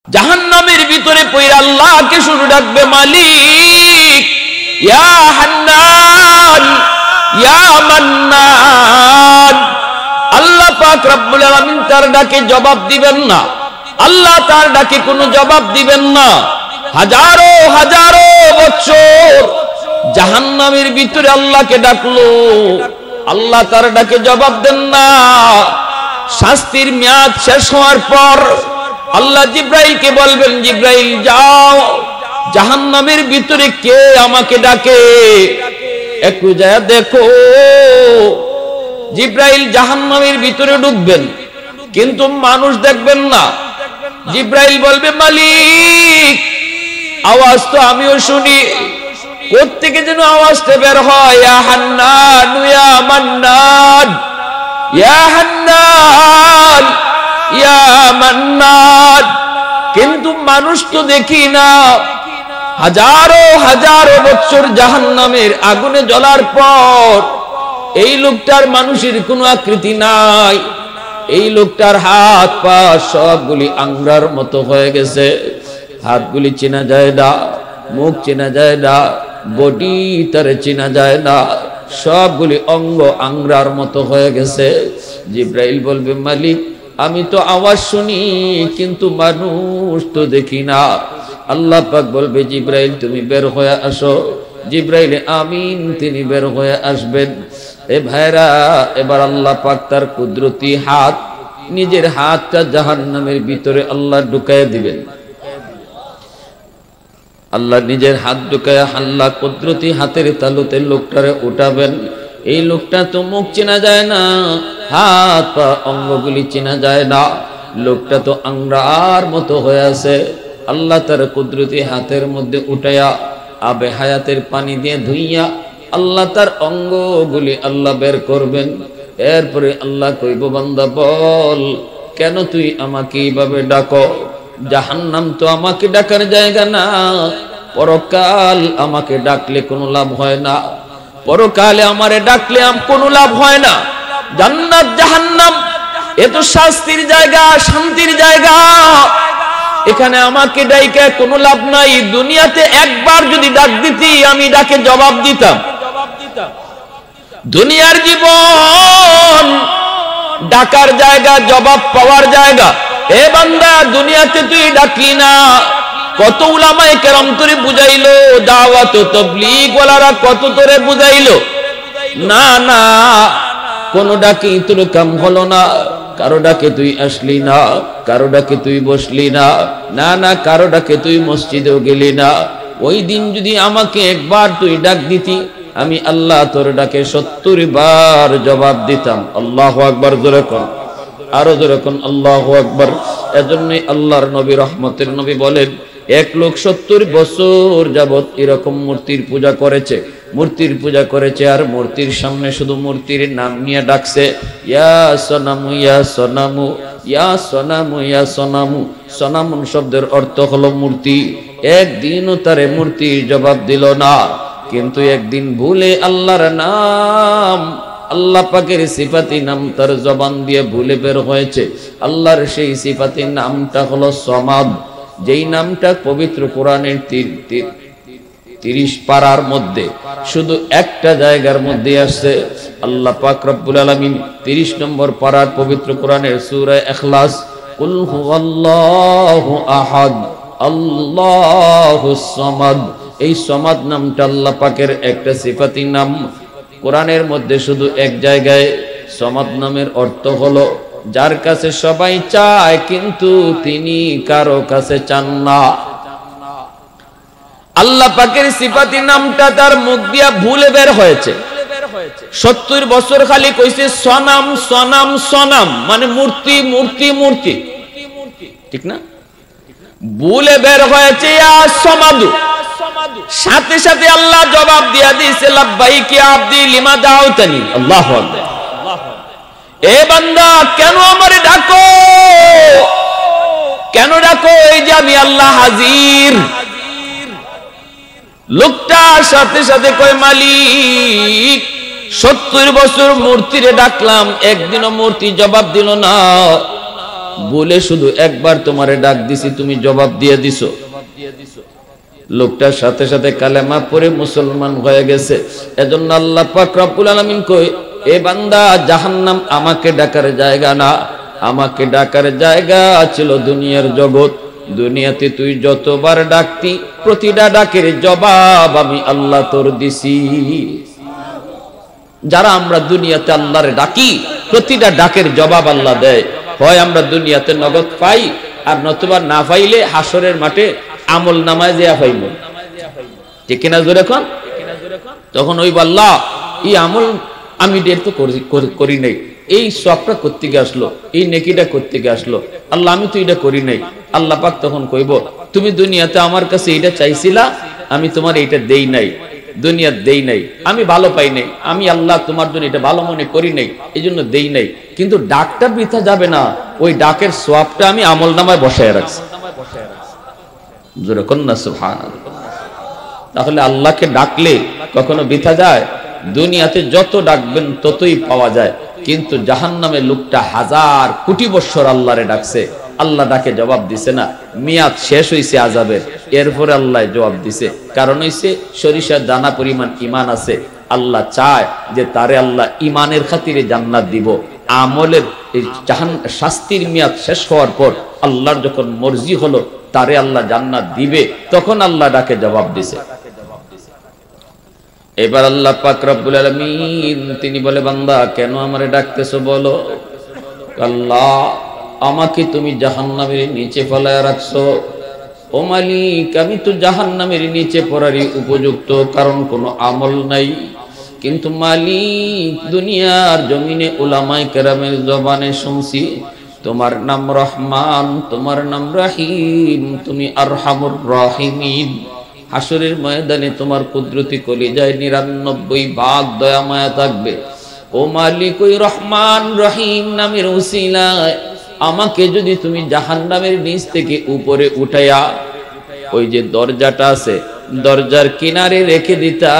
জাহান্নামের ভিতরে পড়ে আল্লাহকে শুরু ডাকবে, মালিক ইয়া হান্নান ইয়া মান্নান। আল্লাহ পাক রব্বুল আলামিন তার ডাকে জবাব দিবেন না, আল্লাহ তার ডাকে কোনো জবাব দিবেন না। হাজারো হাজারো বছর জাহান্নামের ভিতরে আল্লাহকে ডাকলো, আল্লাহ তার ডাকে জবাব দেন না। শাস্তির মেয়াদ শেষ হওয়ার পর আল্লাহ জিব্রাইলকে বলবেন, জিব্রাইল যাও, জাহান্নামের ভিতরে কে আমাকে ডাকে একটু যায় দেখো। জিব্রাইল জাহান্নামের ভিতরে ঢুকবেন, কিন্তু মানুষ দেখবেন না। জিব্রাইল বলবে, মালিক আওয়াজ তো আমিও শুনি, কোত্থেকে যেন আওয়াজটা বের হয়, ইয়া হান্নান ইয়া মান্নান, ইয়া হান্নান ইয়া মান্নান। কিন্তু মানুষ তো দেখি না। হাজারো হাজারো বছর জাহান্নামের আগুনে জ্বলার পর এই লোকটার মানুষের কোনো আকৃতি নাই। এই লোকটার হাত পা সবগুলি আংরার মতো হয়ে গেছে। হাতগুলি চেনা যায় না, মুখ চেনা যায় না, বডি তার চেনা যায় না, সবগুলি অঙ্গ আংরার মতো হয়ে গেছে। জিব্রাইল বলবে, মালিক আমি তো আওয়াজ শুনি, কিন্তু মানুষ তো দেখি না। আল্লাহ পাক বলবে, জিব্রাইল তুমি বের হয়ে আসো। জিব্রাইল আমিন, তিনি বের হয়ে আসবেন। এ ভাইরা, এবার আল্লাহ পাক তার কুদরতি হাত, নিজের হাতটা জাহান্নামের ভিতরে আল্লাহ ঢুকায় দিবেন। আল্লাহ নিজের হাত ঢুকায় আল্লাহ কুদরতি হাতের তালুতে লোকটারে উঠাবেন। এই লোকটা তো মুখ চেনা যায় না, হাত পা অঙ্গগুলি চেনা যায় না, লোকটা তো আংরার মতো হয়ে আছে। আল্লাহ তার কুদরতি হাতের মধ্যে উঠাইয়া আবে হায়াতের পানি দিয়ে ধুইয়া আল্লাহ তার অঙ্গগুলি আল্লাহ বের করবেন। এরপরে আল্লাহ কইব, বান্দা বল, কেন তুই আমাকে এইভাবে ডাকো? জাহান্নাম তো আমাকে ডাকার জায়গা না। পরকাল আমাকে ডাকলে কোনো লাভ হয় না, পরকালে আমারে ডাকলে কোনো লাভ হয় না। জান্নাত জাহান্নাম এ তো শাস্তির জায়গা, শান্তির জায়গা। এখানে আমাকে ডাইকা কোনো লাভ নাই। দুনিয়াতে একবার যদি ডাক দিতি, আমি ডাকে জবাব দিতাম। দুনিয়ার জীবন ডাকার জায়গা, জবাব পাওয়ার জায়গা। এ বান্দা, দুনিয়াতে তুই ডাকলি না, কত উলামায়ে কেরাম তোরে বুঝাইলো, দাওয়াত ও তাবলীগ ওয়ালারা কত তোরে বুঝাইলো। না না, কোন ডাকি তোর কাম হলো না। কারো ডাকে তুই আসলি না, কারো ডাকে তুই বসলি না, না না, কারো ডাকে তুই মসজিদেও গেলি না। ওই দিন যদি আমাকে একবার তুই ডাক দিতি, আমি আল্লাহ তোর ডাকে 70 বার জবাব দিতাম। আল্লাহু আকবার, জোরে কোন, আরো জোরে কোন আল্লাহু আকবার। এজন্যই আল্লাহর নবী, রহমতের নবী বলেন, এক লোক 70 বছর যাবত এরকম মূর্তির পূজা করেছে, মূর্তির পূজা করেছে, আর মূর্তির সামনে শুধু মূর্তির নাম নিয়ে ডাকছে, ইয়া সনামু ইয়া সনামু ইয়া সনামু ইয়া সনামু। সনামুন শব্দের অর্থ হলো মূর্তি। একদিনও তারে মূর্তির জবাব দিল না। কিন্তু একদিন ভুলে আল্লাহর নাম, আল্লাহ পাকের সিফাতি নাম তার জবান দিয়ে ভুলে বের হয়েছে। আল্লাহর সেই সিফাতি নামটা হলো সমাদ, যেই নামটা পবিত্র কোরআনের 30 পারার মধ্যে শুধু একটা জায়গার মধ্যে আসছে। আল্লাহ পাক রব্বুল আলামিন 30 নম্বর পারার পবিত্র কোরআনের সূরা ইখলাস, কুল হুয়াল্লাহু আহাদ আল্লাহুস সামাদ, এই সমাদ নামটা আল্লাহ পাকের একটা সিফাতি নাম। কোরআনের মধ্যে শুধু এক জায়গায় সমাদ নামের অর্থ হলো যার কাছে সবাই চায়, কিন্তু তিনি কারো কাছে চান না। আল্লাহ পাকের সিফাতি নামটা তার মুখ দিয়া ভুলে বের হয়েছে। 70 বছর খালি কইছে সনাম সনাম সনাম, মানে মূর্তি মূর্তি মূর্তি, ঠিক না? ভুলে বের হয়েছে ইয়া সমাদু। সাথে সাথে আল্লাহ জবাব দিয়া দিয়েছে, লাব্বাইক ইয়া আব্দি লিমা দাউতানি। আল্লাহু আকবার। এ বান্দা, কেন আমারে ডাকো, কেন ডাকো? এই যে আমি আল্লাহ হাজির। লোকটা সাথে সাথে কয়, মালিক 70 বছর মূর্তিরে ডাকলাম, একদিনও মূর্তি জবাব দিল না। বলে শুধু একবার তোমারে ডাক দিছি, তুমি জবাব দিয়ে দিছো। লোকটার সাথে সাথে কালেমা পড়ে মুসলমান হয়ে গেছে। এজন্য আল্লাহ পাক রব্বুল আলামিন কই, এ বান্দা, জাহান্নাম আমাকে ডাকার জায়গা না, আমাকে ডাকার জায়গা ছিল দুনিয়ার জগৎ। দুনিয়াতে তুই যতবার ডাকতি, প্রতিটা ডাকের জবাব আমি আল্লাহ তোর দিছি। যারা আমরা দুনিয়াতে আল্লাহরে ডাকি, প্রতিটা ডাকের জবাব আল্লাহ দেয়। হয় আমরা দুনিয়াতে নগদ পাই, আর নতুবা না পাইলে হাসরের মাঠে আমল নামায় দেয়া পাইব, ঠিক কিনা জোরে কোন? তখন ওই আল্লাহ, এই আমল আমি ডের তো করি নাই, এই সবটা করতে গিয়ে আসলো, এই নেকিটা করতে গিয়ে আসলো, আল্লাহ আমি তো এটা করি নাই। আল্লাহ পাক তখন কইব, তুমি দুনিয়াতে আমার কাছে এটা চাইছিলা, আমি তোমার এইটা দেই নাই, দুনিয়া দেই নাই, আমি ভালো পাই নাই, আমি আল্লাহ তোমার জন্য এটা ভালো মনে করি নাই, এই জন্য দেই নাই। কিন্তু ডাকটা বৃথা যাবে না, ওই ডাকের সওয়াবটা আমি আমল নামায় বসায় রাখছি। জোরে কন্যা সুবহানাল্লাহ। তাহলে আল্লাহকে ডাকলে কখনো বৃথা যায়? দুনিয়াতে যত ডাকবেন ততই পাওয়া যায়, কিন্তু জাহান্নামে লোকটা হাজার কোটি বছর আল্লাহরে ডাকছে, আল্লাহ ডাকে জবাব দিছে না, মিয়াদ শেষ হইছে আযাবের, এরপরে আল্লাহ জবাব দিছে। কারণ হইছে সরিষার দানা পরিমাণ ঈমান আছে, আল্লাহ চায় যে তারে আল্লাহ ঈমানের খাতিরে জান্নাত দিব। আমলের এই শাস্তির মেয়াদ শেষ হওয়ার পর আল্লাহর যখন মর্জি হলো তারে আল্লাহ জান্নাত দিবে, তখন আল্লাহ ডাকে জবাব দিছে। এবার আল্লাহ পাক রব্বুল আলামিন তিনি বলে, বান্দা কেন আমারে ডাকতেছো বলো? আল্লাহ, আমাকে তুমি জাহান্নামের নিচে ফেলায় রাখছো। ও মালিক, আমি তো জাহান্নামের নিচে পড়ারই উপযুক্ত, কারণ কোনো আমল নাই। কিন্তু মালিক, দুনিয়ার জমিনে উলামায়ে কেরামের জবানে শুনছি তোমার নাম রহমান, তোমার নাম রহিম, তুমি আরহামুর রাহিমিন। হাসরের ময়দানে তোমার কুদরতি কলিজায় 99 ভাগ দয়া মায়া থাকবে। ও মালিক, ওই রহমান রহিম নামের উসিলায় আমাকে যদি তুমি জাহান্নামের নিচ থেকে উপরে উঠাইয়া ওই যে দরজাটা আছে, দরজার কিনারে রেখে দিতা,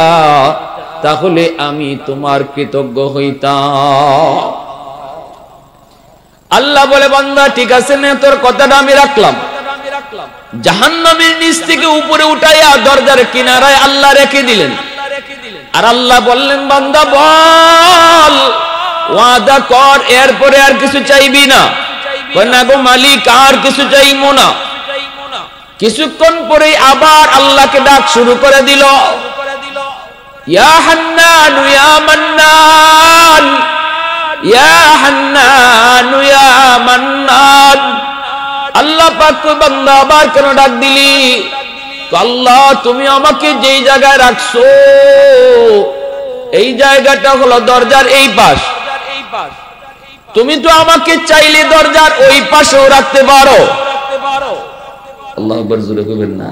তাহলে আমি তোমার কৃতজ্ঞ হইতাম। আল্লাহ বলে, বান্দা ঠিক আছে না, তোর কথাটা আমি রাখলাম। জাহান্নামের নিচ থেকে উপরে উঠাইয়া দরজার কিনারায় আল্লাহ রেখে দিলেন। আর আল্লাহ বললেন, বান্দা বল, ওয়াদা কর এরপরে আর কিছু চাইবি না। না গো মালিক, আর কিছু চাইবো না। কিছুক্ষণ পরেই আবার আল্লাহকে ডাক শুরু করে দিল, ইয়া হান্নান ইয়া মান্নান, ইয়া হান্নান ইয়া মান্নান। আল্লাহ পাক কই, বান্দা আবার কেন ডাক দিলি? আল্লাহ, তুমি আমাকে যেই জায়গায় রাখছো এই জায়গাটা হলো দরজার এই পাশ, তুমি তো আমাকে চাইলে দরজার ওই পাশেও রাখতে পারো। আল্লাহ আকবার, জোরে কইবেন না।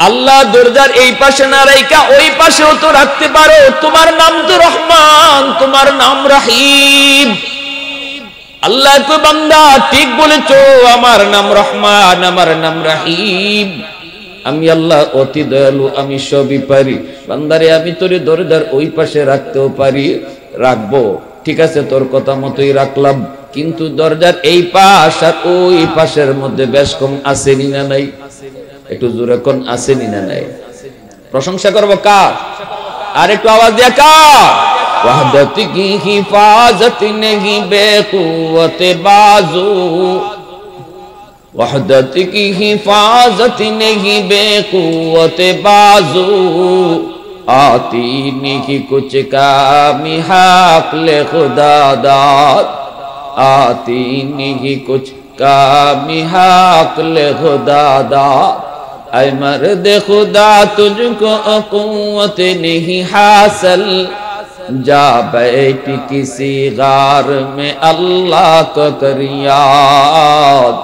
আল্লাহ দরজার এই পাশে না রাইখা ওই পাশেও তো রাখতে পারো। তোমার নাম তো রহমান, তোমার নাম রহিম। আল্লাহ কই, বান্দা ঠিক বলেছো, আমার নাম রহমান, আমার নাম রহিম। আমি আল্লাহ অতি দয়ালু, আমি সবই পারি। বান্দারে, আমি তোরে দরজার ওই পাশে রাখতেও পারি, রাখবো। ঠিক আছে, তোর কথা মতোই রাখলাম। কিন্তু দরজার এই পাশ আর ওই পাশের মধ্যে বেশ কম আসেনি না নাই? একটু জোরে কোন, আসেনি না নাই? প্রশংসা করবো কার? আর একটু আওয়াজ দিয়া কার? वहदत की हिफाजत नहीं बेकुवत बाजू, वहदत की हिफाजत नहीं बेकुवत बाजू, आती नहीं कुछ कामी हाक़ले खुदा दाद, आती नहीं कुछ कामी हाक़ले खुदा दाद। ऐ मर्द खुदा तुझको क़ुव्वत नहीं हासिल, जा बैठ किसी गार में अल्लाह को कर याद,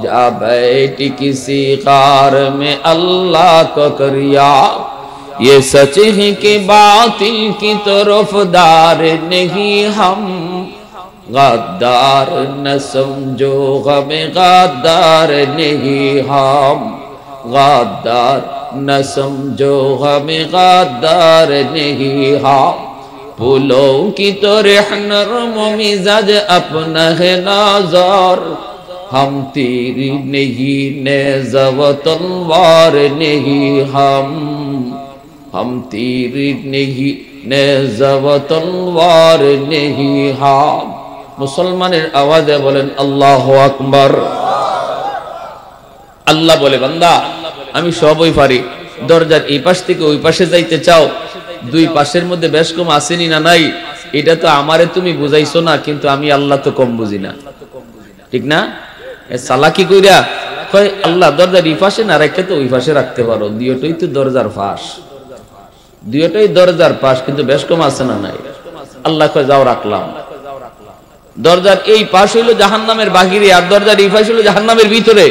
जा बैठ किसी गार में अल्लाह को कर याद। ये सच है कि बातिल की तरफदार नहीं हम, गद्दार न समझो हमें गद्दार नहीं हम, गद्दार न समझो हमें गद्दार नहीं हम। पुलौकित रहनर मिजाज अपना है नजर हम तीर नहीं नेज़व तलवार नहीं हम तीर नहीं नेज़व तलवार नहीं हम मुसलमानेर आवाज़े बोलेन अल्लाहु আকবার আল্লাহ বলে বান্দা আমি সবই পারি দরজার এই পাশ থেকে ওই পাশে যাইতে চাও দুই পাশের মধ্যে বেশ কম আসেনি না নাই এটা তো আমারে তুমি বুঝাইছো না কিন্তু আমি আল্লাহ তো কম বুঝি না ঠিক না এ সালাকি কইরা কয় আল্লাহ দরজার এই পাশে না রাখতে তো ওই পাশে রাখতে পারো দুইটাই তো দরজার পাশ দুইটাই দরজার পাশ কিন্তু বেশ কম আছে না নাই আল্লাহ কয় যাও রাখলাম দরজার এই পাশ হইলো জাহান্নামের বাহিরে আর দরজার এই পাশ হইলো জাহান্নামের ভিতরে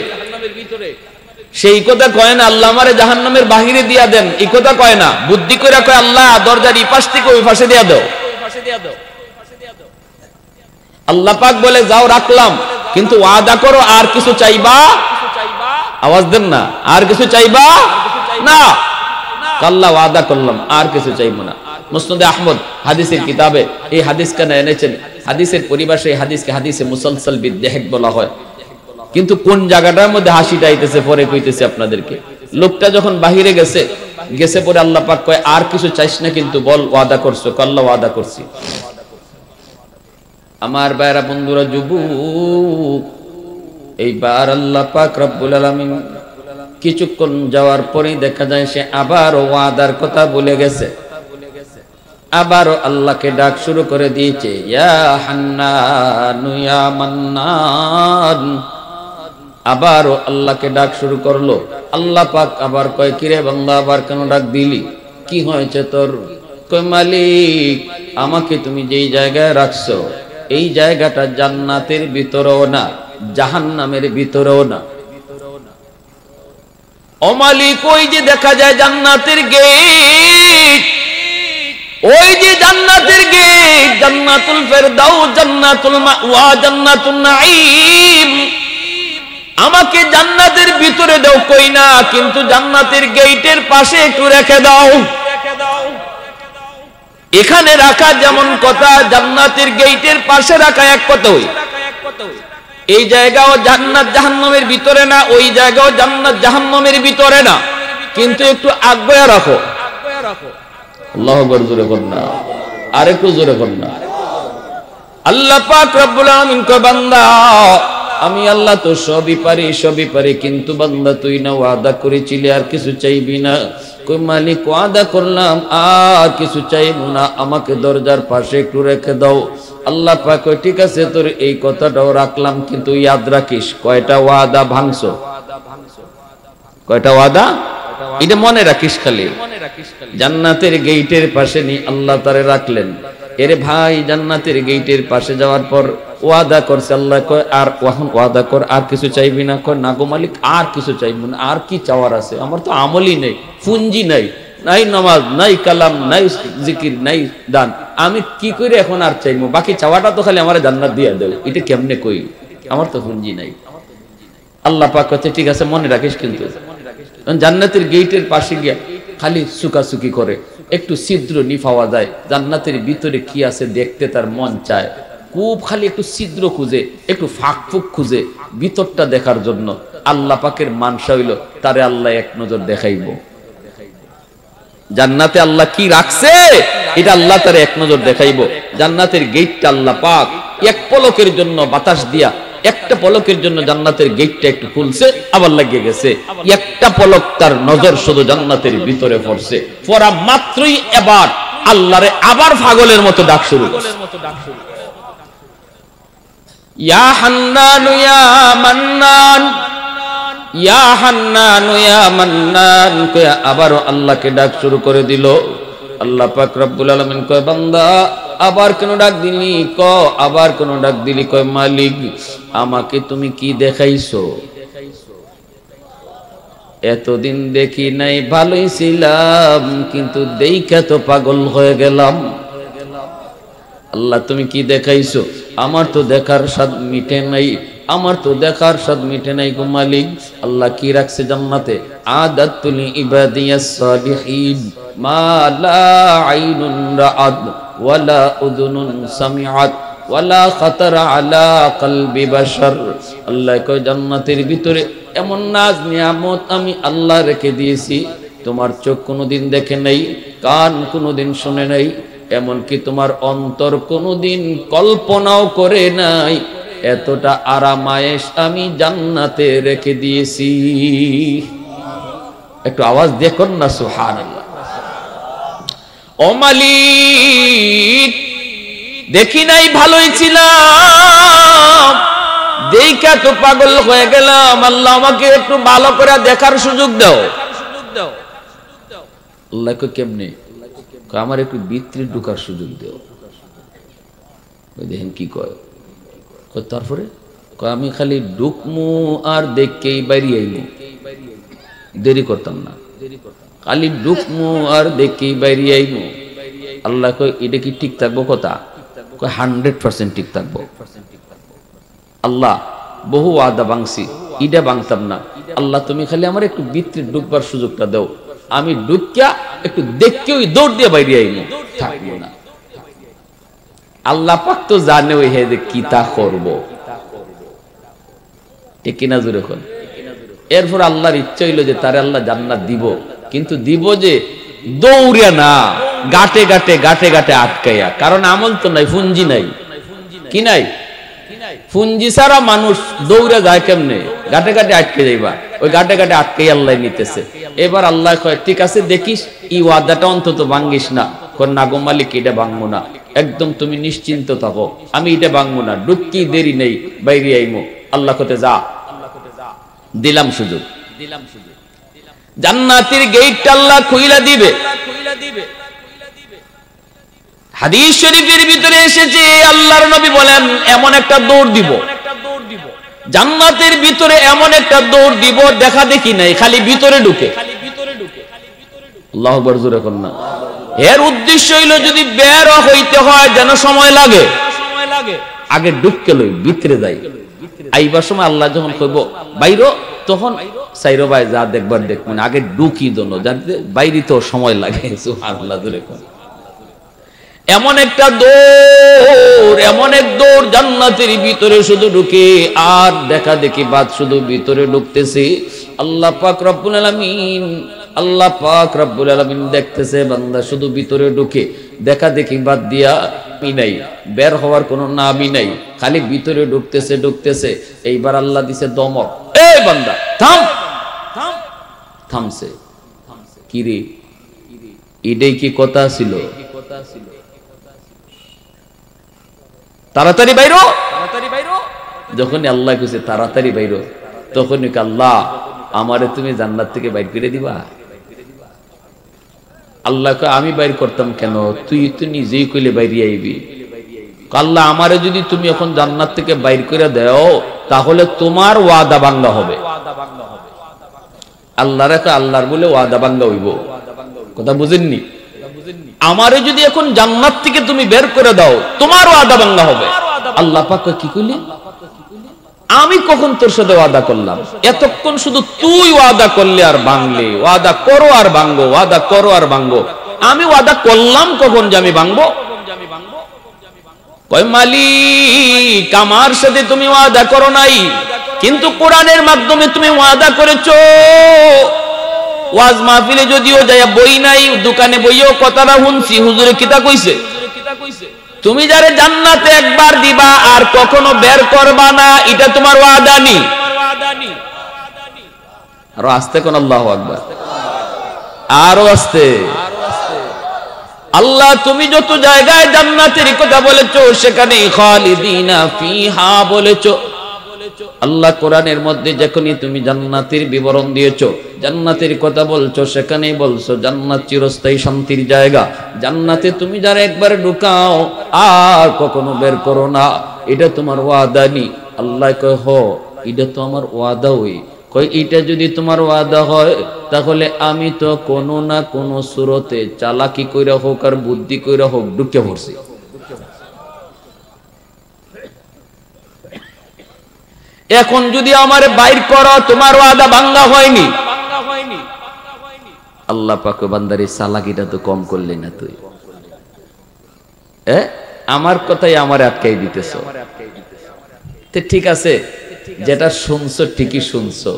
সেই কথা কয় না আল্লাহ আমারে জাহান্নামের বাহিরে দিয়া দেন এই কথা কয় না বুদ্ধি কইরা কয় আল্লাহ দরজার এই পাশ থেকে ওই পাশে দিয়া দাও আল্লাহ পাক বলে যাও রাখলাম কিন্তু ওয়াদা করো আর কিছু চাইবা আওয়াজ দেন না আর কিছু চাইবা না আল্লাহ ওয়াদা করলাম আর কিছু চাইবো না মুসনাদে আহমদ হাদিসের কিতাবে এই হাদিস কেন এনেছেন হাদিসের পরিভাষায় এই হাদিসকে হাদিসে মুসলসল বিদ্যাহেক বলা হয় কিন্তু কোন জায়গাটার মধ্যে হাসিটা আইতেছে পরে কইতেছি আপনাদেরকে লোকটা যখন বাহিরে গেছে পরে আল্লাহ পাক কয় আর কিছু চাইছ না কিন্তু বল ওয়াদা করছো আল্লাহ ওয়াদা করছি আমার ভাইরা বন্ধুরা যুবক এইবার আল্লাহ পাক রব্বুল আলামিন কিছুক্ষণ যাওয়ার পরেই দেখা যায় সে আবার ওয়াদার কথা ভুলে গেছে আবারও আল্লাহকে ডাক শুরু করে দিয়েছে ইয়া হান্নান ইয়া মান্নান আবারও আল্লাহকে ডাক শুরু করলো আল্লাহ পাক আবার কয় কিরে বান্দা আবার কেন ডাক দিলি কি হয়েছে তোর কয় মালিক আমাকে তুমি যেই জায়গায় রাখছো এই জায়গাটা জান্নাতের ভিতরেও না জাহান্নামের ভিতরেও না ও মালিক ওই যে দেখা যায় জান্নাতের গেট ওই যে জান্নাতের গেট জান্নাতুল ফেরদাউস জান্নাতুল মাওয়া জান্নাতুন নাঈম আমাকে জান্নাতের ভিতরে দাও কই না কিন্তু জান্নাতের গেটের পাশে একটু রেখে দাও এখানে রাখা যেমন কথা জান্নাতের গেটের পাশে রাখা এক কথাই এই জায়গাও জান্নাত জাহান্নামের ভিতরে না ওই জায়গাও জান্নাত জাহান্নামের ভিতরে না কিন্তু একটু আগ্রহ রাখো আল্লাহু আকবার জোরে বল না আরেকটু জোরে বল না আল্লাহ পাক রব্বুল আলামিন কয় বান্দা আমি আল্লাহ তো সবই পারি কিন্তু বান্দা তুই না ওয়াদা করেছিলি আর কিছু চাইবি না কই মালিক ওয়াদা করলাম আর কিছু চাইবো না আমাকে দরজার পাশে একটু রেখে দাও আল্লাহ পাক কয় ঠিক আছে তোর এই কথাটাও রাখলাম কিন্তু ইয়াদ রাখিস কয়টা ওয়াদা ভাঙছো কয়টা ওয়াদা এটা মনে রাখিস খালি জান্নাতের গেটের পাশে নি আল্লাহ তারে রাখলেন এরে ভাই জান্নাতের গেটের পাশে যাওয়ার পর ওয়াদা করছে আল্লাহ কয় আর ওয়াদা কর আর কিছু চাইবি না কয় না গো মালিক আর কিছু চাইবো না আর কি চাওয়ার আছে আমার তো আমলই নেই পুঞ্জি নাই নাই নামাজ নাই কালাম নাই জিকির নাই দান আমি কি করে এখন আর চাইবো বাকি চাওয়াটা তো খালি আমার জান্নাত দিয়া দাও এটা কেমনে কই আমার তো পুঞ্জি নাই আল্লাহ পাক কয় ঠিক আছে মনে রাখিস কিন্তু জান্নাতের গেটের পাশে গিয়া খালি সুকাসুকি করে একটু ছিদ্র নিফাওয়া যায় জান্নাতের ভিতরে কি আছে দেখতে তার মন চায় খুব খালি একটু ছিদ্র খুঁজে একটু ফাঁক ফুক খুঁজে ভিতরটা দেখার জন্য আল্লাহ পাকের মানসা হইল তারে আল্লাহ এক নজর দেখাইব জান্নাতে আল্লাহ কি রাখছে এটা আল্লাহ তারে এক নজর দেখাইব জান্নাতের গেটটা আল্লাহ পাক এক পলকের জন্য বাতাস দিয়া একটা পলকের জন্য জান্নাতের গেটটা একটু খুলছে আবার লাগিয়ে গেছে একটা পলক তার নজর শুধু জান্নাতের ভিতরে পড়ছে পড়া মাত্রই এবার আল্লাহরে আবার পাগলের মতো ডাক শুরু করছে ইয়া হান্নান ইয়া মান্নান ইয়া হান্নান ইয়া মান্নান কয় আবার আল্লাহকে ডাক শুরু করে দিল আল্লাহ পাক রব্বুল আলামিন কয় বান্দা আবার কেন ডাক দিলি আবার কেন ডাক দিলি কয় মালিক আমাকে তুমি কি দেখাইছো এতদিন দেখি নাই ভালোই ছিলাম কিন্তু দেইখা তো পাগল হয়ে গেলাম আল্লাহ তুমি কি দেখাইছো আমার তো দেখার স্বাদ মিটে নাই গো মালিক আল্লাহ কি রাখছে জান্নাতে আদাতুল ইবাদিয়াস সালিহিন মা লা আইনুন রাআত ওয়ালা উযুনুন সামিআত ওয়ালা খাতারা আলা কলবি বাশার। আল্লাহ কয় জান্নাতের ভিতরে এমন নাজ নিয়ামত আমি আল্লাহ রেখে দিয়েছি, তোমার চোখ কোনোদিন দেখে নাই, কান কোনোদিন শুনে নাই, এমনকি তোমার অন্তর কোনোদিন কল্পনাও করে নাই। এতটা আরামায়েশ আমি জান্নাতে রেখে দিয়েছি। একটু আওয়াজ দেখুন না সুবহানাল্লাহ। ও মালিক, দেখি নাই ভালোই ছিলাম, দেখা তো পাগল হয়ে গেলাম, আল্লাহ আমাকে একটু ভালো করে দেখার সুযোগ দাও। আল্লাহ কয় কেমনে? আমার একটু ভিতরে ঢোকার সুযোগ দাও। দেখেন কি কয়, তারপরে আমি খালি ঢুকমু আর দেখকেই বাইরে আইমু, দেরি করতাম না, খালি ঢুকমু আর দেখকেই বাইরে আইমু। আল্লাহ কয় এটা কি ঠিক থাকবো? কথা 100% ঠিক থাকবো। আল্লাহ বহু ওয়াদা ভাঙছি, ইটা ভাঙতাম না। আল্লাহ তুমি খালি আমার একটু ভিতরে ঢুকবার সুযোগটা দাও, আমি ঢুকিয়া একটু দেখকে ওই দৌড় দিয়ে বাইরে আইমু, থাকবো না। আল্লাহ পাক তো জানে ওই হে যে কি তা করবো, ঠিক কিনা জোরে কোন। এরপর আল্লাহর ইচ্ছা হইলো যে তারে আল্লাহ জান্নাত দিব, কিন্তু দিব যে দৌড়িয়া না, গাটে গাটে গাটে গাটে আটকাইয়া। কারণ আমল তো নাই, পুঞ্জি নাই, কি নাই? পুঞ্জি ছাড়া মানুষ দৌড়ে যায় কেমনে? গাটে গাটে আটকে যাইবা, ওই গাটে গাটে আটকে আল্লাহ নিতেছে। এবার আল্লাহ কয় ঠিক আছে, দেখিস এই ওয়াদাটা অন্তত ভাঙ্গিস না। কোন না গো মালিক, এটা ভাঙবো না, একদম তুমি নিশ্চিন্ত থাকো, আমি এটা ভাঙবো না, ঢুকি দেরি নেই, বাইরে আইমো। আল্লাহ কতে যা, দিলাম সুযোগ। জান্নাতের গেটটা আল্লাহ খুইলা দিবে। হাদিস শরীফের ভিতরে এসেছে আল্লাহর নবী বলেন এমন একটা দৌড় দিব, জান্নাতের ভিতরে এমন একটা দৌড় দিব, দেখা দেখি নাই, খালি ভিতরে ঢুকে। আল্লাহু আকবার জোরে কোন না। এর উদ্দেশ্য হইল যদি বের হইতে হয় যেন সময় লাগে, আগে ঢুকে লই, ভিতরে যাই। আইবার সময় আল্লাহ যখন কইব বাইরো, তখন সাইরো ভাই যা দেখবার দেখ, মানে আগে ঢুকি দোনো, যাতে বাইরে তো সময় লাগে। সুবহানাল্লাহ জোরে কোন। এমন একটা দৌড়, এমন এক দৌড়, জান্নাতের ভিতরে শুধু ঢুকে আর দেখা দেখি বাদ শুধু ভিতরে ঢুকতেছে। আল্লাহ পাক রব্বুল আলামিন, আল্লাহ পাক রব্বুল আলামিন দেখতেছে বান্দা শুধু ভিতরে ঢুকে, দেখা দেখি বাদ দিয়া নাই, বের হওয়ার কোনো নামই নাই, খালি ভিতরে ঢুকতেছে ঢুকতেছে। এইবার আল্লাহ দিছে দমক, এই বান্দা থাম। থামছে। কি রে, এটাই কি কথা ছিল? তাড়াতাড়ি বাইরো, তাড়াতাড়ি বাইরো। যখন আল্লাহ কইছে তাড়াতাড়ি বাইরো, তখন আল্লাহ আমারে তুমি জান্নাত থেকে বাইর করে দিবা। আল্লাহ কয় আমি বাইর করতাম কেন, তুই তো নিজেই কইলে বাইরে আইবি। আল্লাহ আমারে যদি তুমি এখন জান্নাত থেকে বাইর করে দাও, তাহলে তোমার ওয়াদা ভাঙা হবে। আল্লাহ রেখা আল্লাহর বলে ওয়াদা ভাঙা হইব, কথা বুঝেননি? আমারে যদি এখন জান্নাত থেকে তুমি বের করে দাও, তোমার ওয়াদা ভাঙা হবে। আল্লাহ পাক কি কইলি? আমি কখন তোর সাথে ওয়াদা করলাম? এতক্ষণ শুধু তুই ওয়াদা করলে আর ভাঙলে, ওয়াদা করো আর ভাঙবো, ওয়াদা করো আর ভাঙবো। আমি ওয়াদা করলাম কখন যে আমি ভাঙবো? কয় মালিক আমার সাথে তুমি ওয়াদা করো নাই, কিন্তু কোরআনের মাধ্যমে তুমি ওয়াদা করেছো। ওয়াজ মাহফিলে যদিও যাইয়া বই নাই, দোকানে বইও কথাটা শুনছি, হুজুরে কিতা কইছে, তুমি যারে জান্নাতে একবার দিবা আর কখনো বের করবা না, এটা তোমার ওয়াদা নি। আরো আস্তে কোন আল্লাহু আকবার, আরো আস্তে। আল্লাহ তুমি যত জায়গায় জান্নাতের কথা বলেছো, সেখানে খালিদিনা ফিহা বলেছো। আল্লাহ কোরআনের মধ্যে যখনই তুমি জান্নাতের বিবরণ দিয়েছো, জান্নাতের কথা বলছো, সেখানেই বলছো জান্নাত চিরস্থায়ী শান্তির জায়গা। জান্নাতে তুমি যারা একবার ঢুকাও আর কখনো বের করো না, এটা তোমার ওয়াদা নি। আল্লাহ কয় হ, এটা তো আমার ওয়াদা। হই কয় এটা যদি তোমার ওয়াদা হয়, তাহলে আমি তো কোনো না কোনো সুরতে চালাকি কইরা হোক আর বুদ্ধি কইরা হোক ঢুকে পড়ছি। এখন যদি আমার বাইর করো, তোমার ওয়াদা ভাঙা হয়নি। আল্লাহ পাক বান্দারে চালাকিটা তো কম করলি না তুই। আমার কথাই আমার আটকাই দিতেছ। ঠিক আছে, যেটা শুনছো ঠিকই শুনছো।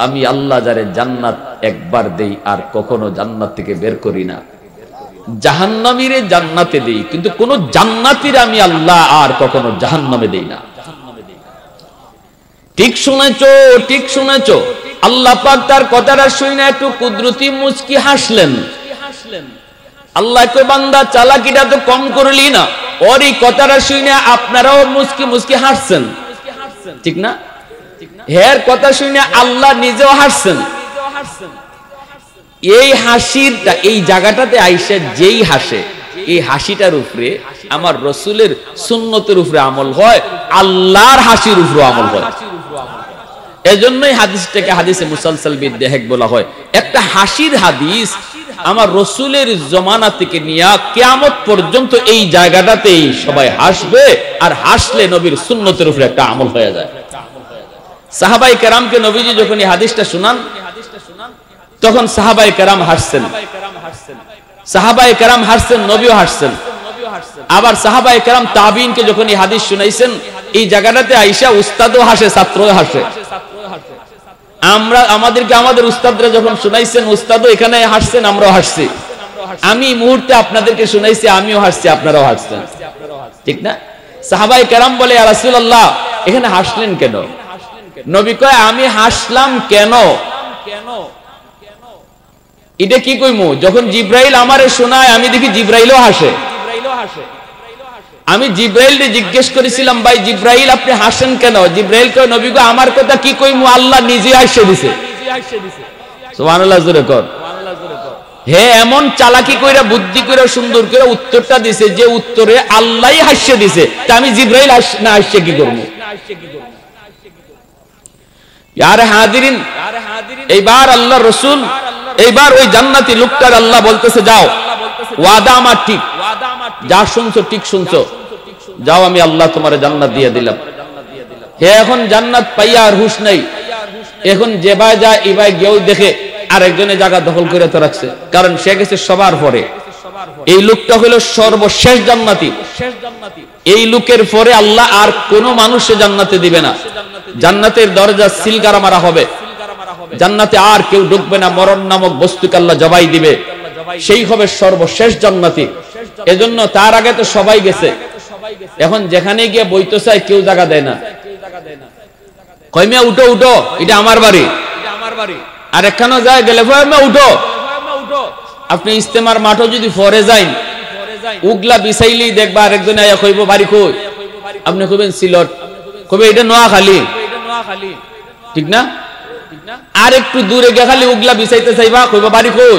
আমি আল্লাহ যারে জান্নাত একবার দেই আর কখনো জান্নাত থেকে বের করি না, জাহান্নামীরে জান্নাতে দেই, কিন্তু কোন জান্নাতীর আমি আল্লাহ আর কখনো জাহান্নামে দেই না। ঠিক শুনেছো, ঠিক শুনেছো। আল্লাহ পাক তার কথাটা শুনে একটু কুদরতি মুচকি হাসলেন। আল্লাহ কই বান্দা চালাকিটা তো কম করলি না, ওর এই কথাটা শুনে আপনারাও মুচকি মুচকি হাসছেন, ঠিক না? হের কথা শুনে আল্লাহ নিজেও হাসছেন। এই হাসিটা, এই জায়গাটাতে আইসা যেই হাসে, এই হাসিটার উপরে আমার রসুলের সুন্নতের উপরে আমল হয়, আল্লাহর হাসির উপরে আমল হয়। এজন্যই হাদিসটাকে হাদিসে মুসালসাল বিদ্দেহেক বলা হয়। একটা হাসির হাদিস আমার রসুলের জমানা থেকে নিয়ে কিয়ামত পর্যন্ত এই জায়গাটাতেই সবাই হাসবে, আর হাসলে নবীর সুন্নতের উপরে একটা আমল হয়ে যায়। সাহাবাই কেরামকে নবীজি যখন এই হাদিসটা শুনান, তখন সাহাবাই কেরাম হাসছেন, সাহাবাই কেরাম হাসছেন, নবীও হাসছেন। আবার সাহাবাই কেরাম তাবিনকে যখন এই হাদিস শুনাইছেন, এই জায়গাটাতে আইসা উস্তাদও হাসে, ছাত্রও হাসে। আমরা আমাদেরকে আমাদের উস্তাদরা যখন শুনাইছেন, উস্তাদও এখানে হাসছেন, আমরাও হাসছি। আমি মুহূর্তে আপনাদেরকে শুনাইছি, আমিও হাসছি, আপনারাও হাসছেন, ঠিক না? সাহাবাই কেরাম বলে, ইয়া রাসূলুল্লাহ এখানে হাসলেন কেন? নবী কয়, আমি হাসলাম কেন এটা কি কইমু? যখন জিব্রাইল আমারে শোনায়, আমি দেখি জিব্রাইলও হাসে। আমি জিব্রাইলকে জিজ্ঞেস করেছিলাম, ভাই জিব্রাইল আপনি হাসেন কেন? জিব্রাইল কয়, নবী গো আমার কথা কি কইমু, আল্লাহ নিজে হাসে দিছে। সুবহানাল্লাহ, জোরে কর। হে এমন চালাকি কইরা, বুদ্ধি কইরা, সুন্দর করে উত্তরটা দিছে, যে উত্তরে আল্লাহই হাসে দিছে। তা আমি জিব্রাইল না হাসে কি করব? ইয়ারে হাজিরিন, এইবার আল্লাহ রসুল, এইবার ওই জান্নাতি লোকটার আল্লাহ বলতেছে, যাও, ওয়াদা আমার ঠিক, যা শুনছো ঠিক শুনছো, যাও আমি আল্লাহ তোমার জান্নাত দিয়ে দিলাম। হে এখন জান্নাত পাইয়া আর হুশ নাই। এখন যে ভাই যায়, এই ভাই গেও দেখে আরেকজনের জায়গা দখল করে তো রাখছে, কারণ সে গেছে সবার পরে। এই লোকটা হলো সর্বশেষ জান্নাতি। এই লোকের পরে আল্লাহ আর কোন মানুষে জান্নাতে দিবে না। জান্নাতের দরজা সিলগারা মারা হবে, জান্নাতে আর কেউ ঢুকবে না। মরণ নামক বস্তুকে আল্লাহ জবাই দিবে, সেই হবে সর্বশেষ জান্নাতি। এজন্য তার আগে তো সবাই গেছে, এখন যেখানে গিয়ে বইতে চায় কেউ জায়গা দেয় না। কয় মিয়া উঠো উঠো, এটা আমার বাড়ি। আর একখানে যায় গেলে উঠো। আপনি ইস্তেমার মাঠও যদি ফরে যান, উগলা বিছাইলেই দেখবা আরেকজন আয়া কইব বাড়ি কই? আপনি কইবেন সিলট, কইবে এটা নোয়াখালী, ঠিক না? আর একটু দূরে গিয়ে খালি উগলা বিছাইতে চাইবা, কইব বাড়ি কই?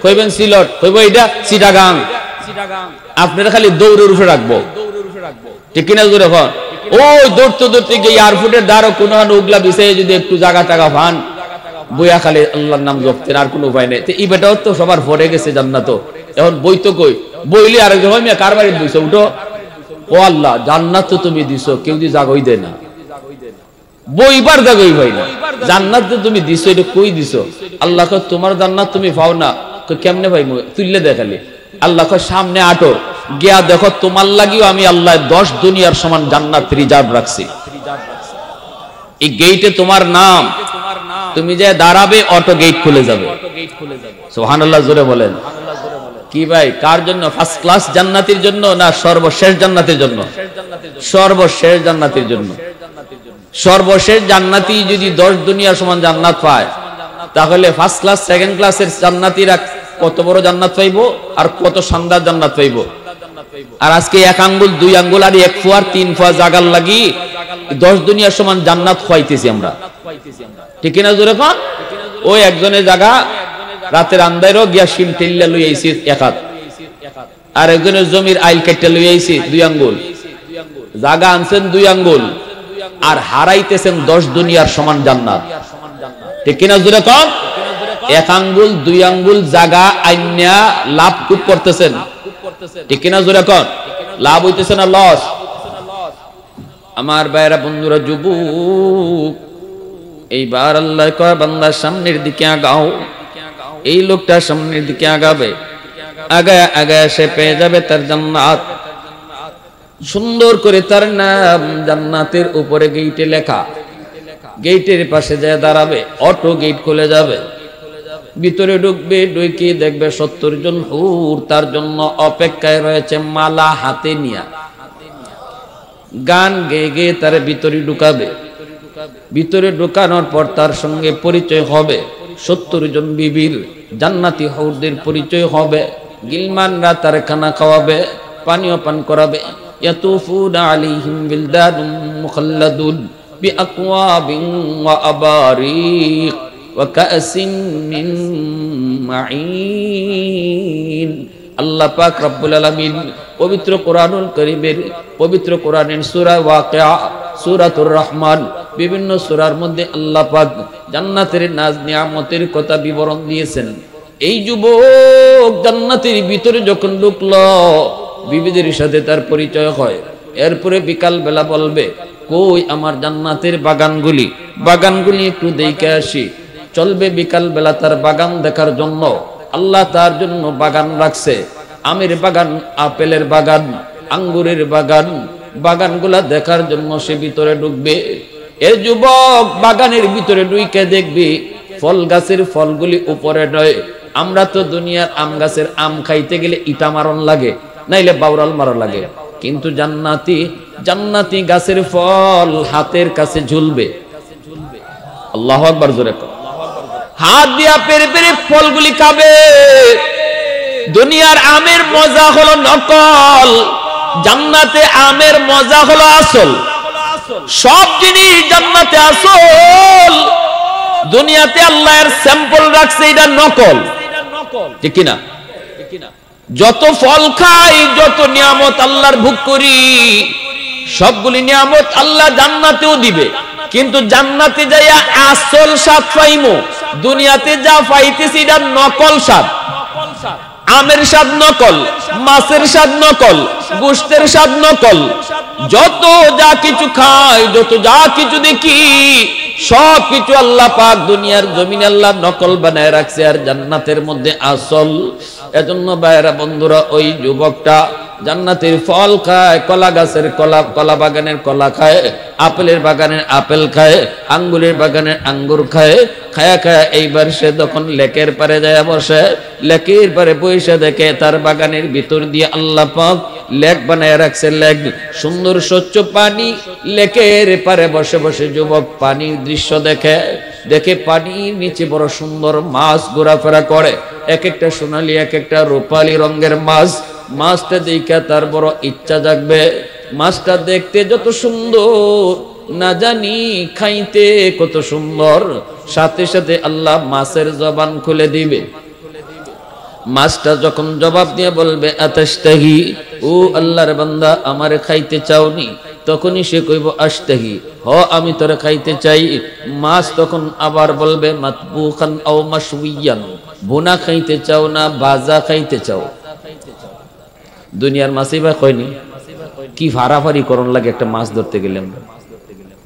কইবেন সিলট, কইব এটা চিটাগাং। আপনারা খালি দৌড়ের উপরে রাখবো, ঠিক কিনা? জোরে এখন ওই দৌড়তে দৌড়তে গিয়ে এয়ারপোর্টের দ্বারও কোনো উগলা বিছাই যদি একটু জায়গা টাকা পান, বইয়া খালি আল্লাহর নাম জপতেন, আর কোনো উপায় নেই। এই বেটাও তো সবার ভরে গেছে জান্নাত, এখন বই তো কই? বইলে আরেকজন, হয় মিয়া কার বাড়ি দিছো? উঠো। ও আল্লাহ, জান্নাত তো তুমি দিছো, কেউ যদি জাগই দেয় না, বইবার জাগই ভাই না। জান্নাত তো তুমি দিছো, এটা কই দিছো? আল্লাহ কয় তোমার জান্নাত তুমি পাও না। কেমনে ভাই? তুললে দেখালি। আল্লাহ কয় সামনে আটো, গিয়া দেখো তোমার লাগিও আমি আল্লাহ 10 দুনিয়ার সমান জান্নাত রিজার্ভ রাখছি। এই গেইটে তোমার নাম, তুমি যে দাঁড়াবে অটো গেট খুলে যাবে। সুবহানাল্লাহ, জোরে বলেন। কি ভাই, কার জন্য? ফার্স্ট ক্লাস জান্নাতের জন্য না সর্বশেষ জান্নাতের জন্য? সর্বশেষ জান্নাতের জন্য। সর্বশেষ জান্নাতি যদি 10 দুনিয়ার সমান জান্নাত পায়, তাহলে ফার্স্ট ক্লাস সেকেন্ড ক্লাসের জান্নাতীরা কত বড় জান্নাত পাইবো, আর কত শানদার জান্নাত পাইবো। আর আজকে 1 আঙ্গুল 2 আঙ্গুল আর 1 ফুয়ার 3 ফুয়া জাগার লাগি 10 দুনিয়ার সমান জান্নাত খাইতেছি আমরা, ঠিক কিনা? জোরে কোন? ওই একজনের জায়গা রাতের আন্দাইরও গিয়া শিম টেল্লা লই আইছি 1 হাত, আর একজনের জমির আইল কেটে লই আইছি 2 আঙ্গুল। জায়গা আনছেন 2 আঙ্গুল, আর হারাইতেছেন 10 দুনিয়ার সমান জান্নাত, ঠিক কিনা? জোরে কোন? 1 আঙ্গুল 2 আঙ্গুল জায়গা আইনা লাভ খুব করতেছেন, ঠিক কিনা? জোরে কোন? লাভ হইতেছে না লস? আমার ভাইরা, বন্ধুরা, যুবক, এইবার আল্লাহ কয় বান্দা সামনের দিকে আগাও। এই লোকটা সামনের দিকে আগাবে, আগায় আগায় সে পেয়ে যাবে তার জান্নাত। সুন্দর করে তার নাম জান্নাতের উপরে গেইটে লেখা। গেইটের পাশে যায় দাঁড়াবে, অটো গেট খুলে যাবে, ভিতরে ঢুকবে, ঢুকে দেখবে 70 জন হুর তার জন্য অপেক্ষায় রয়েছে মালা হাতে নিয়া। গান গেয়ে গেয়ে তার ভিতরে ঢুকাবে। ভিতরে ঢুকানোর পর তার সঙ্গে পরিচয় হবে 70 জন বিবির, জান্নাতি হুরদের পরিচয় হবে। গিলমানরা তার খানা খাওয়াবে, পানীয় পান করাবে। ইয়াতুফুনা আলাইহিম বিলদানুম মুখাল্লাদুন বিআকওয়াবিন ওয়া আবারিক ওয়া কাসিন মিন মাঈন। আল্লাহ পাক রব্বুল আলামিন পবিত্র কোরআনুল কারীমের, পবিত্র কোরআনের সূরা ওয়াকিয়া, সূরাতুর রহমান, বিভিন্ন সূরার মধ্যে আল্লাহ পাক জান্নাতের নাজ নিয়ামতের কথা বিবরণ দিয়েছেন। এই যুবক জান্নাতের ভিতরে যখন ঢুকলো, বিবিদের সাথে তার পরিচয় হয়। এরপরে বিকাল বেলা বলবে, কই আমার জান্নাতের বাগানগুলি একটু দেখে আসি। চলবে বিকাল বেলা তার বাগান দেখার জন্য। আল্লাহ তার জন্য বাগান রাখছে, আমের বাগান, আপেলের বাগান, আঙ্গুরের বাগান। বাগানগুলা দেখার জন্য সে ভিতরে ঢুকবে। এ যুবক বাগানের ভিতরে ঢুকে দেখবি ফল গাছের ফলগুলি উপরে নয়। আমরা তো দুনিয়ার আম গাছের আম খাইতে গেলে ইটা মারণ লাগে, নাইলে বাউরাল মারা লাগে, কিন্তু জান্নাতি গাছের ফল হাতের কাছে ঝুলবে। আল্লাহু আকবার, জোরে কর। হাত দিয়া পেরে পেরে ফলগুলি খাবে। দুনিয়ার আমের মজা হলো নকল, জান্নাতে আমের মজা হলো আসল। সব জিনিস জান্নাতে আসল, দুনিয়াতে আল্লাহর স্যাম্পল রাখছে, এটা নকল। ঠিক কিনা? যত ফল খাই, যত নিয়ামত আল্লাহর ভোগ করি, সবগুলি নিয়ামত আল্লাহ জান্নাতেও দিবে, কিন্তু জান্নাতে যাইয়া আসল স্বাদ পাইমু। দুনিয়াতে যা পাইতেছি এটা নকল স্বাদ। আমের স্বাদ নকল, মাছের স্বাদ নকল, গোশতের স্বাদ নকল। যত যা কিছু খাই, যত যা কিছু দেখি, সব কিছু আল্লাহ পাক দুনিয়ার জমিনে আল্লাহ নকল বানায় রাখছে, আর জান্নাতের মধ্যে আসল। এজন্য ভাইরা বন্ধুরা, ওই যুবকটা জান্নাতের ফল খায়, কলা গাছের কলা বাগানের কলা খায়, আপেলের বাগানের আপেল খায়, আঙ্গুরের বাগানের আঙ্গুর খায়। খায়া খায়া এইবার সে তখন লেকের পারে যায় বসে। লেকের পারে বসে দেখে তার বাগানের ভিতর দিয়ে আল্লাহ পাক লেক বানায় রাখছে। লেক, সুন্দর স্বচ্ছ পানি। লেকের পারে বসে বসে যুবক পানির দৃশ্য দেখে। পানির নিচে বড় সুন্দর মাছ ঘোরাফেরা করে, এক একটা সোনালী, এক একটা রূপালী রঙের মাছ। মাছটা দেখে তার বড় ইচ্ছা জাগবে। মাছটা দেখতে যত সুন্দর, না জানি খাইতে কত সুন্দর। সাথে সাথে আল্লাহ মাছের জবান খুলে দিবে। মাছটা যখন জবাব দিয়ে বলবে, আতাশতাহি, ও আল্লাহর বান্দা, আমারে খাইতে চাওনি? তখনই সে কইব, আশতাহি, হ আমি তোরে খাইতে চাই। মাছ তখন আবার বলবে, মাতবুখান আও মাশউইয়ান, ভুনা খাইতে চাও না ভাজা খাইতে চাও? দুনিয়ার মাছই বা কয়নি, কি ফাড়াফাড়ি করণ লাগে একটা মাছ ধরতে গেলাম,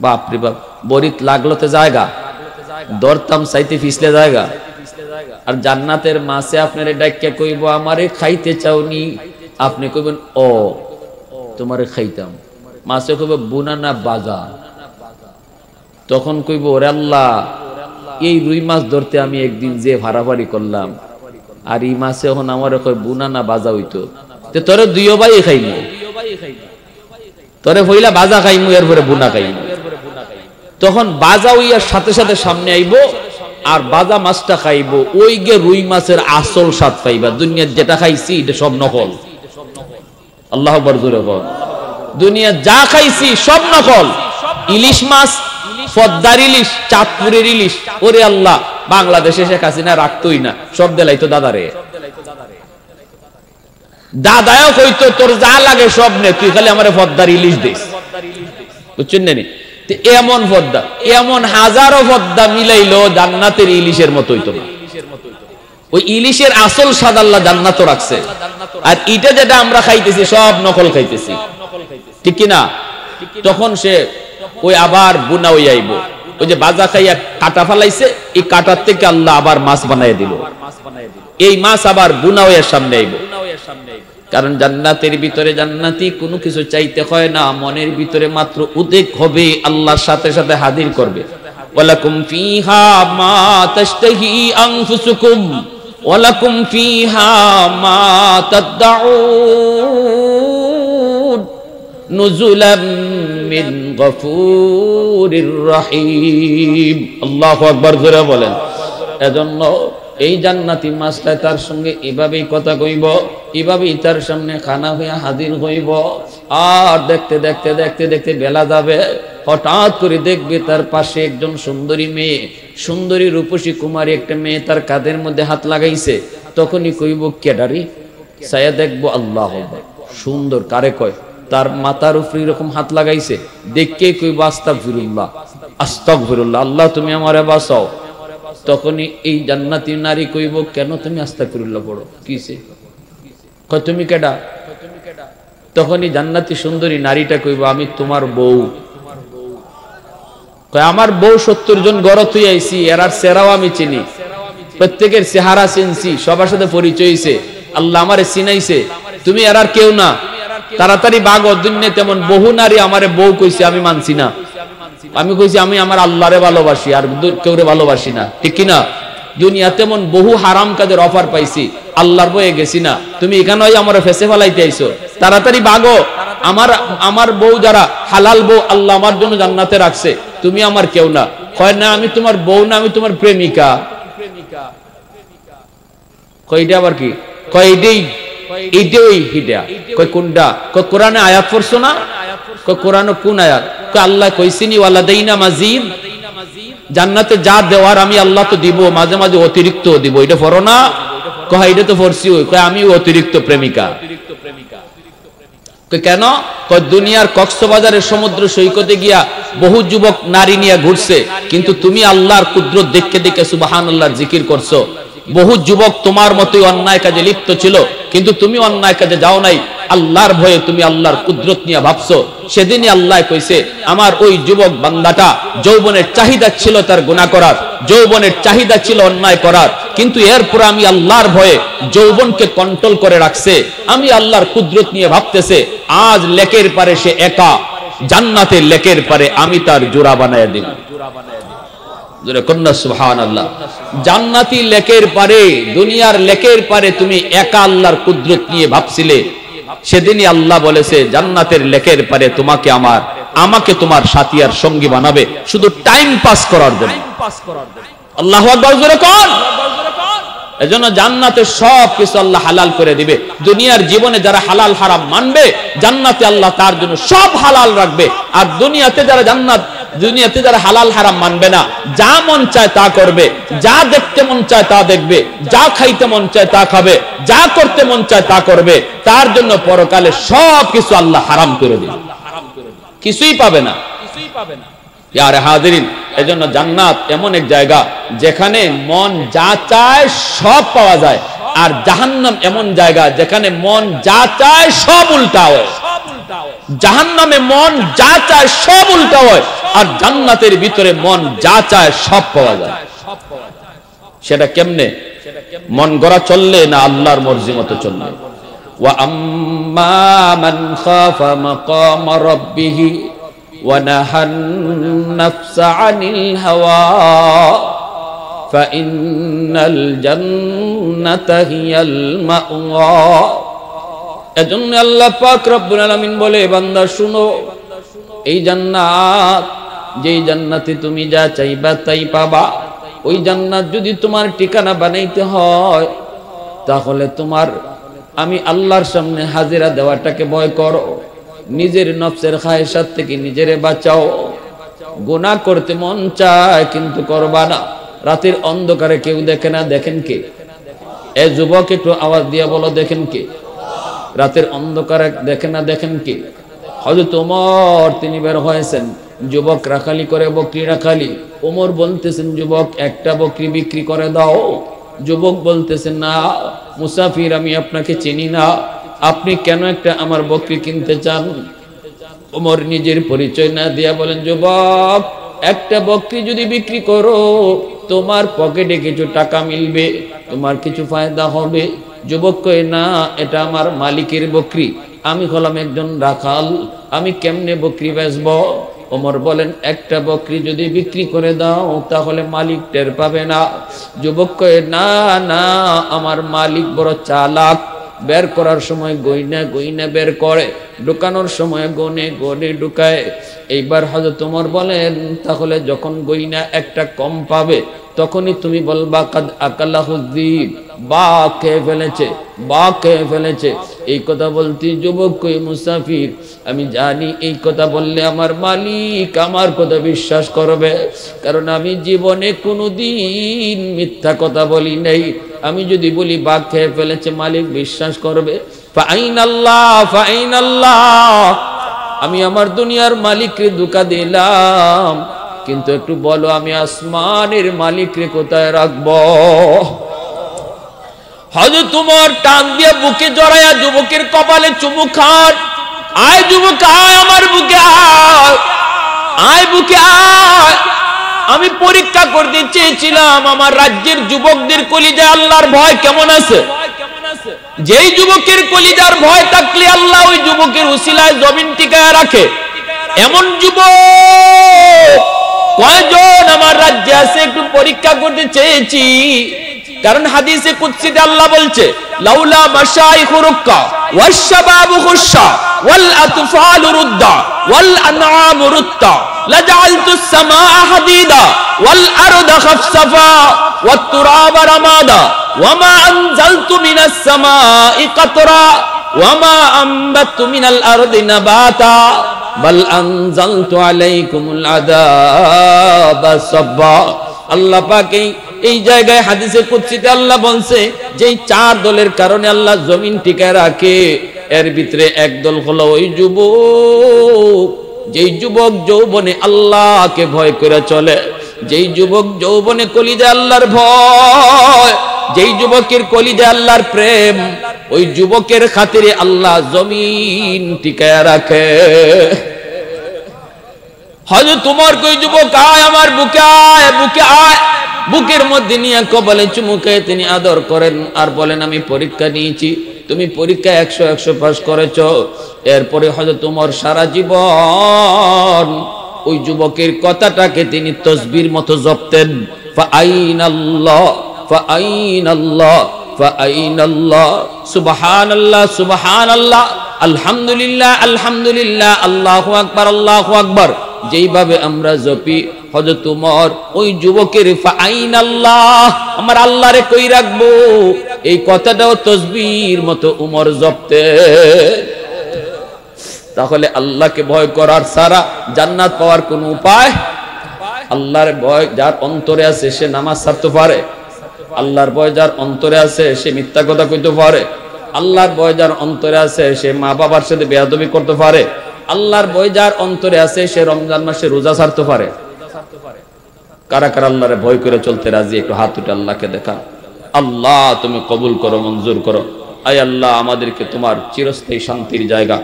বাপরে বাপ। বরিত লাগলোতে জায়গা, দরতাম চাইতে ফিসলে জায়গা। আর জান্নাতের মাছে আপনার ডাক্কা কইব, আমারে খাইতে চাওনি? আপনি কইবেন, ও তোমারে খাইতাম। মাছে কইব, বুনা না বাজা? তখন কইব, ওরে আল্লাহ, এই রুই মাছ ধরতে আমি একদিন যে ফাড়াফাড়ি করলাম, আর এই মাছে এখন আমারে কই বুনা না বাজা হইতো, তোরে দুইও ভাই খাইমু। তোরে হইলা বাজা খাইমু, এরপরে বুনা খাইমু। তখন বাজা হইয়ার সাথে সাথে সামনে আইবো, আর বাজা মাছটা খাইবো। ওই গে রুই মাছের আসল স্বাদ পাইবা। দুনিয়ার যেটা খাইছি এটা সব নকল। আল্লাহু আকবার, জোরে বল। দুনিয়া যা খাইছি সব নকল। ইলিশ মাছ, পদ্মার ইলিশ, চাঁদপুরের ইলিশ, ওরে আল্লাহ, বাংলাদেশে শেখ হাসিনা রাখতোই না, সব দেলাইতো দাদারে। দাদাও কইতো, তোর যা লাগে সব নে, তুই খালি আমারে পদ্মার ইলিশ দিস। বুঝছেন না? এমন পদ্মা, এমন হাজারো পদ্মা মিলাইলো জান্নাতের ইলিশের মতো হইতো না। ওই ইলিশের আসল স্বাদ আল্লাহ জান্নাত রাখছে, আর এটা যেটা আমরা খাইতেছি সব নকল খাইতেছি। ঠিক কিনা? তখন সে ওই আবার বুনা হয়ে আইব। ওই যে বাজা খাইয়া কাটা ফালাইছে, এই কাটার থেকে আল্লাহ আবার মাছ বানাই দিল। এই মাছ আবার বুনা হয়ে সামনে আইব। কারণ জান্নাতের ভিতরে জান্নাতি কোনো কিছু চাইতে হয় না, মনের ভিতরে মাত্র উদ্বেগ হবে, আল্লাহর সাথে সাথে হাজির করবে। ওয়ালাকুম ফিহা মা তাশতাহি আনফুসুকুম ওয়ালাকুম ফিহা মা তাদউন নুজুলাম মিন গফুরির রহিম। আল্লাহু আকবার, জোরে বলেন। এজন্য এই জান্নাতি মাছটা তার সঙ্গে এভাবেই কথা কইব, এভাবেই তার সামনে খানা হইয়া হাজির হইব। আর দেখতে দেখতে দেখতে দেখতে বেলা যাবে, হঠাৎ করে দেখবে তার পাশে একজন সুন্দরী মেয়ে, সুন্দরী রূপসী কুমারী একটা মেয়ে তার কাঁধের মধ্যে হাত লাগাইছে। তখনই কইব কেডারি, ছায়া দেখবো আল্লাহ সুন্দর, কারে কয়? তার মাথার উপরে এরকম হাত লাগাইছে, দেখকে কইব আস্তাগফিরুল্লাহ আস্তাগফিরুল্লাহ, আল্লাহ তুমি আমারে বাঁচাও। তখনই এই জান্নাতি নারী কইব, কেন তুমি আস্তাগফিরুল্লাহ পড়ো, কিসে? কয় তুমি কেডা? তখনই জান্নাতি সুন্দরী নারীটা কইব, আমি তোমার বউ। কয় আমার বউ 70 জন গড় তুই আইছি, এরার চেহারাও আমি চিনি, প্রত্যেকের চেহারা চিনছি, সবার সাথে পরিচয় হইছে, আল্লাহ আমারে চিনাইছে, তুমি এরার কেউ না, তাড়াতাড়ি বাগ। দুনিয়া তেমন বহু নারী আমারে বউ কইছে, আমি মানছি না। আমি কইছি আমি আমার আল্লাহরে ভালোবাসি, আর কেউরে ভালোবাসি না, ঠিক কিনা? দুনিয়া তেমন বহু হারাম কাজের অফার পাইছি, আল্লাহর বয়ে গেছি না। তুমি এখানে আমার ফেসে ফেলাইতে আইছো, তাড়াতাড়ি বাগো। আমার বউ যারা হালাল বউ, আল্লাহ আমার জন্য জান্নাতে রাখছে, তুমি আমার কেউ না। কয় না আমি তোমার বউ না, আমি তোমার প্রেমিকা। কয়টা আবার কি? কয় এইটাই হিডা। কয় কোনটা? কয় কোরআনে আয়াত পড়ছো না? কয় কোরআনে কোন আয়াত? কয় আল্লাহ কইছিনি ওয়ালাদাইনা মাজিদ, জান্নাতে যা দেওয়ার আমি আল্লাহ তো দিব, মাঝে মাঝে অতিরিক্ত দিব, এটা পড়ো না? কয় এটা তো পড়ছি। কয় আমি অতিরিক্ত প্রেমিকা। কেন? কয় দুনিয়ার কক্সবাজারের সমুদ্র সৈকতে গিয়া বহু যুবক নারী নিয়ে ঘুরছে, কিন্তু তুমি আল্লাহর কুদরত দেখে দেখে সুবহানাল্লাহর জিকির করছো। বহু যুবক তোমার মতোই অন্যায় কাজে লিপ্ত ছিল, কিন্তু তুমি অন্যায় কাজে যাও নাই, আল্লাহর ভয়ে তুমি আল্লাহর কুদরত নিয়ে ভাবছো। সেদিনই আল্লাহ কইছে, আমার ওই যুবক বান্দাটা যৌবনের চাহিদা ছিল তার গুনাহ করার, যৌবনের চাহিদা ছিল অন্যায় করার, কিন্তু এরপর আমি আল্লাহর ভয়ে যৌবনকে কন্ট্রোল করে রাখছে, আমি আল্লাহর কুদরত নিয়ে ভাবতেছে। আজ লেকের পারে সে একা, জান্নাতের লেকের পারে আমি তার জোড়া বানায় দিব। সুবহানাল্লাহ। জান্নাতি লেকের পারে, দুনিয়ার লেকের পারে তুমি একা আল্লাহর কুদরত নিয়ে ভাবছিলে, সেদিনই আল্লাহ বলেছে জান্নাতের লেকের পারে তোমাকে আমাকে তোমার সাথী আর সঙ্গী বানাবে, শুধু টাইম পাস করার জন্য। আল্লাহু আকবার, জোরে কোন। এজন্য জান্নাতে সব কিছু আল্লাহ হালাল করে দিবে। দুনিয়ার জীবনে যারা হালাল হারাম মানবে, জান্নাতে আল্লাহ তার জন্য সব হালাল রাখবে। আর দুনিয়াতে যারা হালাল হারাম মানবে না, যা মন চায় তা করবে, যা দেখতে মন চায় তা দেখবে, যা খাইতে মন চায় তা খাবে, যা করতে মন চায় তা করবে, তার জন্য পরকালে সব কিছু আল্লাহ হারাম করে দিবে, কিছুই পাবে না। ইয়ারে হাজিরিন, এজন্য জান্নাত এমন এক জায়গা যেখানে মন যা চায় সব পাওয়া যায়, আর জাহান্নাম এমন জায়গা যেখানে মন যা চায় সব উল্টা হয়। জাহান্নামে মন যা চায় সব উল্টা হয়, আর জান্নাতের ভিতরে মন যা চায় সব পাওয়া যায়। সেটা কেমনে? মন গড়া চললে না আল্লাহর মর্জি মতো চললে। ওয়া আম্মা মান খাফা মাকাম রাব্বিহি ওয়া নাহান নাফসা আনিল হাওয়া ফাইন্নাল জান্নাতা হিয়াল মাওয়া। এজন্য আল্লাহ পাক রব্বুল আলামিন বলে, বান্দা শুনো, এই জান্নাত, যেই জান্নাতে তুমি যা চাইবা তাই পাবা, ওই জান্নাত যদি তোমার ঠিকানা বানাইতে হয়, তাহলে তোমার আমি আল্লাহর সামনে হাজিরা দেওয়াটাকে ভয় করো, নিজের নফসের খায়েশাত থেকে নিজেরে বাঁচাও। গুনাহ করতে মন চায় কিন্তু করবা না। রাতের অন্ধকারে কেউ দেখে না, দেখেন কে? এ যুবক একটু আওয়াজ দিয়ে বলো, দেখেন কে? রাতের অন্ধকারে দেখে না, দেখেন কে? হযরত ওমর তিনি বের হয়েছেন, যুবক রাখালি করে, বকরি রাখালি। ওমর বলতেছেন, যুবক একটা বকরি বিক্রি করে দাও। যুবক বলতেছেন, না মুসাফির, আমি আপনাকে চিনি না, আপনি কেন একটা আমার বকরি কিনতে চান? ওমর নিজের পরিচয় না দিয়া বলেন, যুবক একটা বকরি যদি বিক্রি করো, তোমার পকেটে কিছু টাকা মিলবে, তোমার কিছু ফায়দা হবে। যুবক কয় না, এটা আমার মালিকের বকরি, আমি হলাম একজন রাখাল, আমি কেমনে বকরি বেচবো? ওমর বলেন, একটা বকরি যদি বিক্রি করে দাও তাহলে মালিক টের পাবে না। যুবক কয় না না, আমার মালিক বড় চালাক, বের করার সময় গইনা গইনা বের করে, ঢুকানোর সময় গনে গনে ঢুকায়। এইবার হযরত ওমর বলেন, তাহলে যখন গইনা একটা কম পাবে তখনই তুমি বলবা কাদ আকালাহু যিব, বা খেয়ে ফেলেছে, বা খেয়ে ফেলেছে। এই কথা বলতে যুবক কই, মুসাফির, আমি জানি এই কথা বললে আমার মালিক আমার কথা বিশ্বাস করবে, কারণ আমি জীবনে কোনোদিন মিথ্যা কথা বলি নাই। আমি যদি বলি বাঘ খেয়ে ফেলেছে, মালিক বিশ্বাস করবে। ফাইনাল্লাহ ফাইনাল্লাহ, আমি আমার দুনিয়ার মালিককে ধোঁকা দিলাম, কিন্তু একটু বলো আমি আসমানের মালিককে কোথায় রাখবো? হযরত ওমর টান দিয়ে বুকে জড়ায়া যুবকের কপালে চুমু খান। আয় যুবক আয়, আমার বুকে আয়, আয় বুকে আয়। আমি পরীক্ষা করতে চেয়েছিলাম আমার রাজ্যের যুবকদের কলিজায় আল্লাহর ভয় কেমন আছে। যেই যুবকের কলিজার ভয় থাকলে আল্লাহ ওই যুবকের উসিলায় জমিন টিকায় রাখে, এমন যুবক কয়জন আমার রাজ্যে আছে একটু পরীক্ষা করতে চেয়েছি। কারণ হাদিসে কুদসিতে আল্লাহ বলছে, লাউলা মাশাইখু রুক্কা ওয়াশ শাবাবু খুশা ওয়াল আতফালু রুদ্দা ওয়াল আনআমু রুত্তা লাজআলতুস সামাআ হাদিদা ওয়াল আরদা খাফসাফা ওয়াত তুরাবা রামাদা ওয়ামা আনজালতু মিনাস সামাই কাতরা ওয়ামা আমবাতু মিনাল আরদি নাবাতা বাল আনজালতু আলাইকুমুল আযাবা সাব্বা। আল্লাহ পাক এই জায়গায় হাদিসে কুদসিতে আল্লাহ বলছে যে চার দলের কারণে আল্লাহ জমিন টিকায় রাখে, এর ভিতরে এক দল হলো ওই যুবক, যেই যুবক যৌবনে আল্লাহকে ভয় করে চলে, যেই যুবক যৌবনে কলিজা আল্লাহর ভয়, যেই যুবকের কলিজা আল্লাহর প্রেম, ওই যুবকের খাতিরে আল্লাহ জমিন টিকায় রাখে। হযরত ওমর কই, যুবক আয় আমার বুকে আয়, বুকে আয়। বুকের মধ্যে নিয়ে কপালে চুমু খেয়ে তিনি আদর করেন আর বলেন, আমি পরীক্ষা নিয়েছি, তুমি পরীক্ষায় 100 পাস করেছ। এরপরে হযরত ওমর সারা জীবন ওই যুবকের কথাটাকে তিনি তসবির মতো জপতেন। ফাআইনাল্লাহ ফাআইনাল্লাহ ফাআইনাল্লাহ, সুবহানাল্লাহ সুবহানাল্লাহ, আলহামদুলিল্লাহ আলহামদুলিল্লাহ, আল্লাহু আকবার আল্লাহু আকবার। যেইভাবে আমরা জপি, হযরত ওমর ওই যুবকের ফাআইনাল্লাহ, আমার আল্লাহরে কই রাখবো, এই কথাটাও তসবির মতো ওমর জপতে। তাহলে আল্লাহকে ভয় করার ছাড়া জান্নাত পাওয়ার কোন উপায়? আল্লাহর ভয় যার অন্তরে আছে সে নামাজ ছাড়তে পারে, আল্লাহর ভয় যার অন্তরে আছে সে মিথ্যা কথা কইতে পারে, আল্লাহর ভয় যার অন্তরে আছে সে মা বাবার সাথে বেয়াদবি করতে পারে, আল্লাহর ভয় যার অন্তরে আছে সে রমজান মাসে রোজা ছাড়তে পারে। কারা কারা আল্লাহরে ভয় করে চলতে রাজি? একটু হাত উঠে আল্লাহকে দেখা। আল্লাহ তুমি কবুল করো, মঞ্জুর করো। আয় আল্লাহ, আমাদেরকে তোমার চিরস্থায়ী শান্তির জায়গা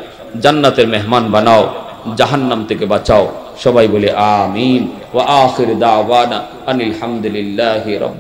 জান্নাতের মেহমান বানাও, জাহান্নাম থেকে বাঁচাও। সবাই বলে আমিন। ওয়া আখির দাওয়ানা আনিল হামদুলিল্লাহি রাব্বিল